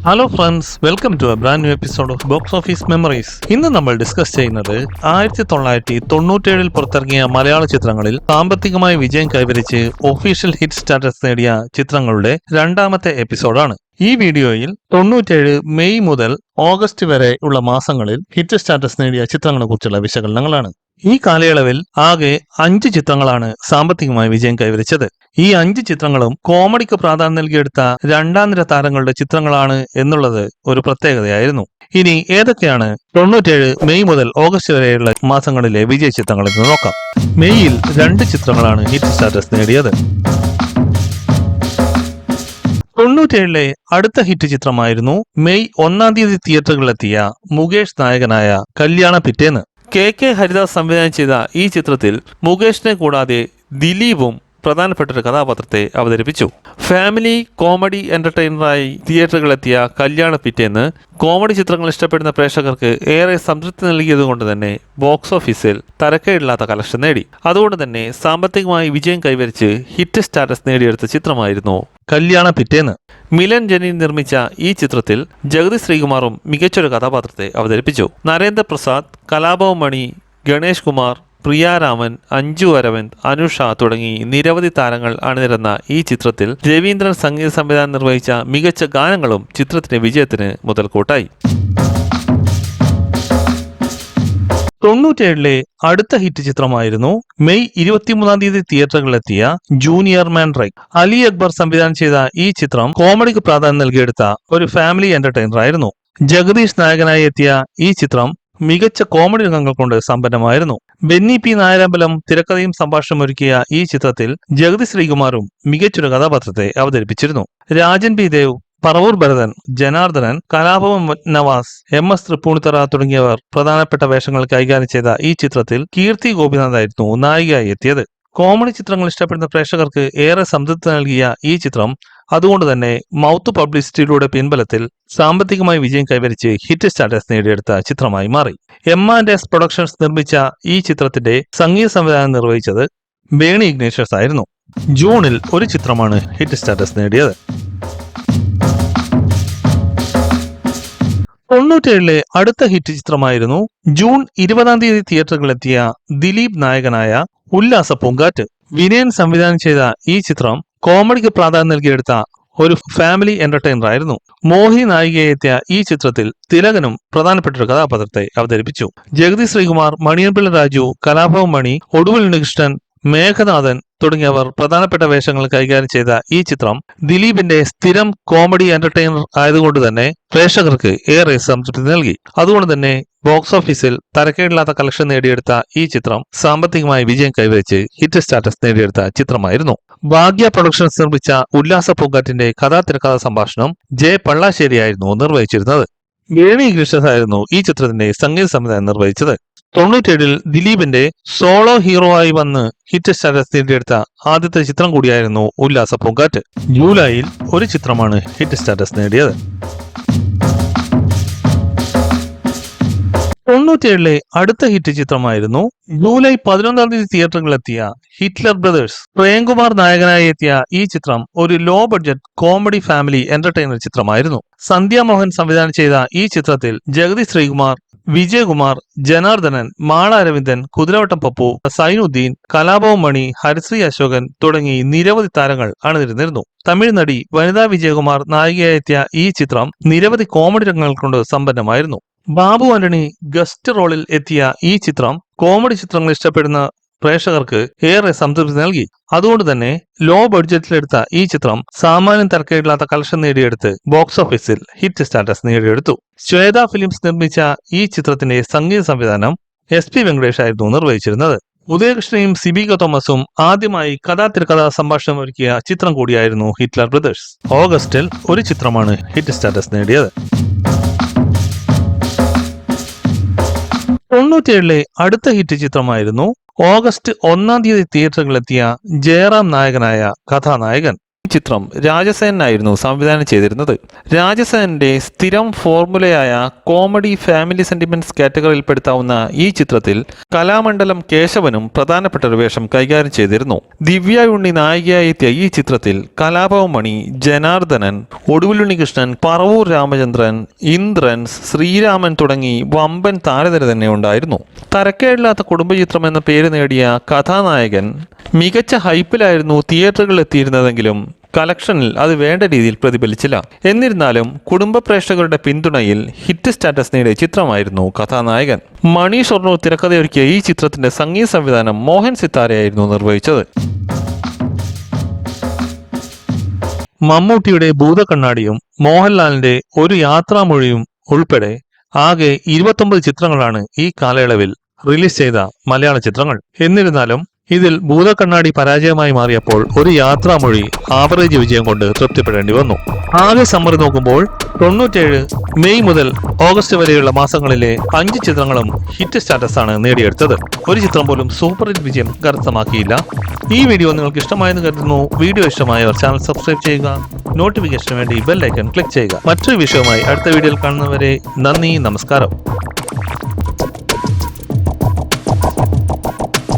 Hello friends, welcome to a brand new episode of box office memories. ഇന്ന് നമ്മൾ discuss ചെയ്യുന്നത് 1997 പുറത്തിറങ്ങിയ മലയാള ചിത്രങ്ങളിൽ സാമ്പത്തികമായ വിജയം കൈവരിച്ച് ഒഫീഷ്യൽ ഹിറ്റ് സ്റ്റാറ്റസ് നേടിയ ചിത്രങ്ങളുടെ രണ്ടാമത്തെ എപ്പിസോഡാണ്. ഈ വീഡിയോയിൽ 97 മെയ് മുതൽ ഓഗസ്റ്റ് വരെ ഉള്ള മാസങ്ങളിൽ ഹിറ്റ് സ്റ്റാറ്റസ് നേടിയ ചിത്രങ്ങളെ കുറിച്ചുള്ള വിശകലനങ്ങളാണ്. ഈ കാലയളവിൽ ആകെ 5 ചിത്രങ്ങളാണ് സാമ്പത്തികമായി വിജയം കൈവരിച്ചത്. ഈ 5 ചിത്രങ്ങളും കോമഡിക്ക് പ്രാധാന്യം നൽകിയെടുത്ത രണ്ടാം നിര താരങ്ങളുടെ ചിത്രങ്ങളാണ് എന്നുള്ളത് ഒരു പ്രത്യേകതയായിരുന്നു. ഇനി ഏതൊക്കെയാണ് 97 മെയ് മുതൽ ഓഗസ്റ്റ് വരെയുള്ള മാസങ്ങളിലെ വിജയ ചിത്രങ്ങൾ എന്ന് നോക്കാം. മെയ്യിൽ 2 ചിത്രങ്ങളാണ് ഹിറ്റ് സ്റ്റാറ്റസ് നേടിയത്. 97 അടുത്ത ഹിറ്റ് ചിത്രമായിരുന്നു മെയ് 1 തിയേറ്ററുകളിലെത്തിയ മുകേഷ് നായകനായ കല്യാണ പിറ്റേന്ന്. കെ ഹരിദാസ് സംവിധാനം ചെയ്ത ഈ ചിത്രത്തിൽ മുകേഷിനെ കൂടാതെ ദിലീപും പ്രധാനപ്പെട്ട ഒരു കഥാപാത്രത്തെ അവതരിപ്പിച്ചു. ഫാമിലി കോമഡി എന്റർടൈനറായി തിയേറ്ററുകളിലെത്തിയ കല്യാണ പിറ്റേന്ന് കോമഡി ചിത്രങ്ങൾ ഇഷ്ടപ്പെടുന്ന പ്രേക്ഷകർക്ക് ഏറെ സംതൃപ്തി നൽകിയതുകൊണ്ട് തന്നെ ബോക്സ് ഓഫീസിൽ തരക്കേടില്ലാത്ത കളക്ഷൻ നേടി. അതുകൊണ്ട് തന്നെ സാമ്പത്തികമായി വിജയം കൈവരിച്ച് ഹിറ്റ് സ്റ്റാറ്റസ് നേടിയെടുത്ത ചിത്രമായിരുന്നു കല്യാണ പിറ്റേന്ന്. മിലൻ ജനീൻ നിർമ്മിച്ച ഈ ചിത്രത്തിൽ ജഗതി ശ്രീകുമാറും മികച്ചൊരു കഥാപാത്രത്തെ അവതരിപ്പിച്ചു. നരേന്ദ്രപ്രസാദ്, കലാഭവൻ മണി, ഗണേഷ് കുമാർ, പ്രിയാരാമൻ, അഞ്ജു അരവിന്ദ്, അനുഷ തുടങ്ങി നിരവധി താരങ്ങൾ അണിനിരന്ന ഈ ചിത്രത്തിൽ രവീന്ദ്രൻ സംഗീത സംവിധാനം നിർവഹിച്ച മികച്ച ഗാനങ്ങളും ചിത്രത്തിന്റെ വിജയത്തിന് മുതൽക്കൂട്ടായി. 97 അടുത്ത ഹിറ്റ് ചിത്രമായിരുന്നു മെയ് 23 തിയേറ്ററുകളിലെത്തിയ ജൂനിയർ മാൻ റൈ. അലി അക്ബർ സംവിധാനം ചെയ്ത ഈ ചിത്രം കോമഡിക്ക് പ്രാധാന്യം നൽകിയെടുത്ത ഒരു ഫാമിലി എന്റർടൈനർ ആയിരുന്നു. ജഗദീഷ് നായകനായി എത്തിയ ഈ ചിത്രം മികച്ച കോമഡി രംഗങ്ങൾ കൊണ്ട് സമ്പന്നമായിരുന്നു. ബെന്നി പി നായരമ്പലം തിരക്കഥയും സംഭാഷണം ഒരുക്കിയ ഈ ചിത്രത്തിൽ ജഗതി ശ്രീകുമാറും മികച്ചൊരു കഥാപാത്രത്തെ അവതരിപ്പിച്ചിരുന്നു. രാജൻ പി ദേവ്, പറവൂർ ഭരതൻ, ജനാർദ്ദനൻ, കലാഭവൻ നവാസ്, MS തൃപ്പൂണിത്തറ തുടങ്ങിയവർ പ്രധാനപ്പെട്ട വേഷങ്ങൾ കൈകാര്യം ചെയ്ത ഈ ചിത്രത്തിൽ കീർത്തി ഗോപിനാഥായിരുന്നു നായികയായി എത്തിയത്. കോമഡി ചിത്രങ്ങൾ ഇഷ്ടപ്പെടുന്ന പ്രേക്ഷകർക്ക് ഏറെ സംതൃപ്തി നൽകിയ ഈ ചിത്രം അതുകൊണ്ട് തന്നെ മൗത്ത് പബ്ലിസിറ്റിയുടെ പിൻബലത്തിൽ സാമ്പത്തികമായി വിജയം കൈവരിച്ച് ഹിറ്റ് സ്റ്റാറ്റസ് നേടിയെടുത്ത ചിത്രമായി മാറി. M&S പ്രൊഡക്ഷൻസ് നിർമ്മിച്ച ഈ ചിത്രത്തിന്റെ സംഗീത സംവിധാനം നിർവഹിച്ചത് ബേണി ഇഗ്നേഷ്യസ് ആയിരുന്നു. ജൂണിൽ ഒരു ചിത്രമാണ് ഹിറ്റ് സ്റ്റാറ്റസ് നേടിയത്. 97 അടുത്ത ഹിറ്റ് ചിത്രമായിരുന്നു ജൂൺ 20 തിയേറ്ററുകളിലെത്തിയ ദിലീപ് നായകനായ ഉല്ലാസ പൂങ്കാറ്റ്. വിനയൻ സംവിധാനം ചെയ്ത ഈ ചിത്രം കോമഡിക്ക് പ്രാധാന്യം നൽകിയെടുത്ത ഒരു ഫാമിലി എന്റർടൈനർ ആയിരുന്നു. മോഹി നായികയെ എത്തിയ ഈ ചിത്രത്തിൽ തിലകനും പ്രധാനപ്പെട്ട ഒരു കഥാപാത്രത്തെ അവതരിപ്പിച്ചു. ജഗതി ശ്രീകുമാർ, മണിയൻപിള്ള രാജു, കലാഭവൻ മണി, ഒടുവിൽ ഉണ്ണികൃഷ്ണൻ, മേഘനാഥൻ തുടങ്ങിയവർ പ്രധാനപ്പെട്ട വേഷങ്ങൾ കൈകാര്യം ചെയ്ത ഈ ചിത്രം ദിലീപിന്റെ സ്ഥിരം കോമഡി എന്റർടൈനർ ആയതുകൊണ്ട് തന്നെ പ്രേക്ഷകർക്ക് ഏറെ സംതൃപ്തി നൽകി. അതുകൊണ്ട് തന്നെ ബോക്സ് ഓഫീസിൽ തരക്കേടില്ലാത്ത കളക്ഷൻ നേടിയെടുത്ത ഈ ചിത്രം സാമ്പത്തികമായി വിജയം കൈവരിച്ച് ഹിറ്റ് സ്റ്റാറ്റസ് നേടിയെടുത്ത ചിത്രമായിരുന്നു. ഭാഗ്യ പ്രൊഡക്ഷൻസ് നിർമ്മിച്ച ഉല്ലാസ പൂങ്കാറ്റിന്റെ തിരക്കഥാ സംഭാഷണം ജെ പള്ളാശ്ശേരിയായിരുന്നു നിർവഹിച്ചിരുന്നത്. ബേണി ഇഗ്നേഷ്യസ് ആയിരുന്നു ഈ ചിത്രത്തിന്റെ സംഗീത സംവിധാനം നിർവഹിച്ചത്. 97 ദിലീപിന്റെ സോളോ ഹീറോ ആയി വന്ന് ഹിറ്റ് സ്റ്റാറ്റസ് നേടിയെടുത്ത ആദ്യത്തെ ചിത്രം കൂടിയായിരുന്നു ഉല്ലാസ പൂങ്കാറ്റ്. ജൂലൈയിൽ ഒരു ചിത്രമാണ് ഹിറ്റ് സ്റ്റാറ്റസ് നേടിയത്. 97 അടുത്ത ഹിറ്റ് ചിത്രമായിരുന്നു ജൂലൈ 11 തിയേറ്ററുകളിലെത്തിയ ഹിറ്റ്ലർ ബ്രദേഴ്സ്. പ്രേംകുമാർ നായകനായി എത്തിയ ഈ ചിത്രം ഒരു low budget comedy family entertainer ചിത്രമായിരുന്നു. സന്ധ്യാമോഹൻ സംവിധാനം ചെയ്ത ഈ ചിത്രത്തിൽ ജഗതി ശ്രീകുമാർ, വിജയകുമാർ, ജനാർദ്ദനൻ, മാള അരവിന്ദൻ, കുതിരവട്ടം പപ്പു, സൈനുദ്ദീൻ, കലാഭവൻ മണി, ഹരിശ്രീ അശോകൻ തുടങ്ങി നിരവധി താരങ്ങൾ അണിനിരന്നിരുന്നു. തമിഴ് നടി വനിതാ വിജയകുമാർ നായികയായി എത്തിയ ഈ ചിത്രം നിരവധി കോമഡി രംഗങ്ങൾ കൊണ്ട് സമ്പന്നമായിരുന്നു. ബാബു ആന്റണി ഗസ്റ്റ് റോളിൽ എത്തിയ ഈ ചിത്രം കോമഡി ചിത്രങ്ങൾ ഇഷ്ടപ്പെടുന്ന പ്രേക്ഷകർക്ക് ഏറെ സംതൃപ്തി നൽകി. അതുകൊണ്ട് തന്നെ ലോ ബഡ്ജറ്റിലെടുത്ത ഈ ചിത്രം സാമാന്യം തരക്കേടില്ലാത്ത കളക്ഷൻ നേടിയെടുത്ത് ബോക്സ് ഓഫീസിൽ ഹിറ്റ് സ്റ്റാറ്റസ് നേടിയെടുത്തു. ശ്വേത ഫിലിംസ് നിർമ്മിച്ച ഈ ചിത്രത്തിന്റെ സംഗീത സംവിധാനം SP വെങ്കടേഷ് ആയിരുന്നു നിർവഹിച്ചിരുന്നത്. ഉദയകൃഷ്ണയും സിബിക തോമസും ആദ്യമായി തിരക്കഥാ സംഭാഷണം ഒരുക്കിയ ചിത്രം കൂടിയായിരുന്നു ഹിറ്റ്ലർ ബ്രദേഴ്സ്. ഓഗസ്റ്റിൽ ഒരു ചിത്രമാണ് ഹിറ്റ് സ്റ്റാറ്റസ് നേടിയത്. 97 അടുത്ത ഹിറ്റ് ചിത്രമായിരുന്നു ഓഗസ്റ്റ് 1 തിയേറ്ററുകളിലെത്തിയ ജയറാം നായകനായ കഥാനായകൻ. ചിത്രം രാജസേനായിരുന്നു സംവിധാനം ചെയ്തിരുന്നത്. രാജസേനന്റെ സ്ഥിരം ഫോർമുലയായ കോമഡി ഫാമിലി സെന്റിമെന്റ്സ് കാറ്റഗറിയിൽപ്പെടുത്താവുന്ന ഈ ചിത്രത്തിൽ കലാമണ്ഡലം കേശവനും പ്രധാനപ്പെട്ട ഒരു വേഷം കൈകാര്യം ചെയ്തിരുന്നു. ദിവ്യ ഉണ്ണി നായികയായി എത്തിയ ഈ ചിത്രത്തിൽ കലാഭവൻ മണി, ജനാർദ്ദനൻ, ഒടുവിലുണ്ണികൃഷ്ണൻ, പറവൂർ രാമചന്ദ്രൻ, ഇന്ദ്രൻ, ശ്രീരാമൻ തുടങ്ങി വമ്പൻ താരനിര തന്നെ ഉണ്ടായിരുന്നു. തരക്കേടില്ലാത്ത കുടുംബചിത്രം എന്ന പേര് നേടിയ കഥാനായകൻ മികച്ച ഹൈപ്പിലായിരുന്നു തിയേറ്ററുകളിൽ എത്തിയിരുന്നതെങ്കിലും കളക്ഷനിൽ അത് വേണ്ട രീതിയിൽ പ്രതിഫലിച്ചില്ല. എന്നിരുന്നാലും കുടുംബ പ്രേക്ഷകരുടെ പിന്തുണയിൽ ഹിറ്റ് സ്റ്റാറ്റസ് നേടിയ ചിത്രമായിരുന്നു കഥാനായകൻ. മണി ഷൊർണൂർ തിരക്കഥയൊരുക്കിയ ഈ ചിത്രത്തിന്റെ സംഗീത സംവിധാനം മോഹൻ സിത്താരയായിരുന്നു നിർവഹിച്ചത്. മമ്മൂട്ടിയുടെ ഭൂതക്കണ്ണാടിയും മോഹൻലാലിന്റെ ഒരു യാത്രാമൊഴിയും ഉൾപ്പെടെ ആകെ 29 ചിത്രങ്ങളാണ് ഈ കാലയളവിൽ റിലീസ് ചെയ്ത മലയാള ചിത്രങ്ങൾ. എന്നിരുന്നാലും ഇതിൽ ഭൂതക്കണ്ണാടി പരാജയമായി മാറിയപ്പോൾ ഒരു യാത്രാമൊഴി ആവറേജ് വിജയം കൊണ്ട് തൃപ്തിപ്പെടേണ്ടി വന്നു. ആകെ സമ്മറി നോക്കുമ്പോൾ 97 മെയ് മുതൽ ഓഗസ്റ്റ് വരെയുള്ള മാസങ്ങളിലെ 5 ചിത്രങ്ങളും ഹിറ്റ് സ്റ്റാറ്റസ് ആണ് നേടിയെടുത്തത്. ഒരു ചിത്രം പോലും സൂപ്പർ ഹിറ്റ് വിജയം കരസ്ഥമാക്കിയില്ല. ഈ വീഡിയോ നിങ്ങൾക്ക് ഇഷ്ടമായെന്ന് കരുതുന്നു. വീഡിയോ ഇഷ്ടമായവർ ചാനൽ സബ്സ്ക്രൈബ് ചെയ്യുക, നോട്ടിഫിക്കേഷന് വേണ്ടി ബെൽ ഐക്കൺ ക്ലിക്ക് ചെയ്യുക. മറ്റൊരു വിഷയവുമായി അടുത്ത വീഡിയോയിൽ കാണുന്നവരെ നന്ദി, നമസ്കാരം.